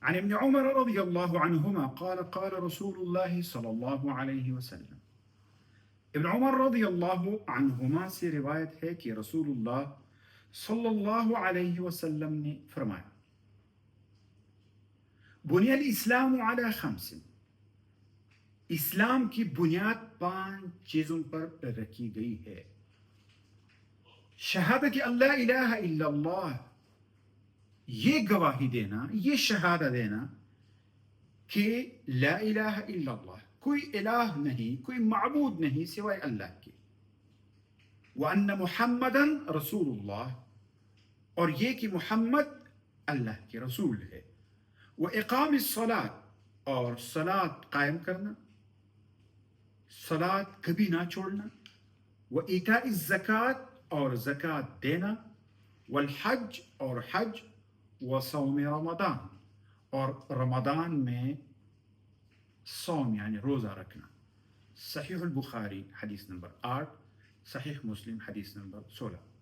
عن ابن عمر رضی اللہ عنہما قال قال رسول اللہ صلی اللہ علیہ وسلم، ابن عمر رضی اللہ عنہما سے روایت ہے کہ رسول اللہ صلی اللہ علیہ وسلم نے فرمایا، بنی الاسلام علی خمس، اسلام کی بنیاد 5 چیزوں پر رکھی گئی ہے۔ شہادت اللہ الہ الا اللہ، یہ گواہی دینا، یہ شہادت دینا کہ لا الہ الا اللہ، کوئی الہ نہیں، کوئی معبود نہیں سوائے اللہ کے، وَأَنَّ مُحَمَّدًا رسول اللہ، اور یہ کہ محمد اللہ کے رسول ہے، وَإِقَامِ الصَّلَاةِ، اور صلاۃ قائم کرنا، صلاۃ کبھی نہ چھوڑنا، وَإِيتَاءِ الزَّكَاةِ، اور زکوٰۃ دینا، والحج، اور حج، وصوم رمضان، اور رمضان میں صوم یعنی روزہ رکھنا۔ صحیح البخاری حدیث نمبر 8، صحیح مسلم حدیث نمبر 16۔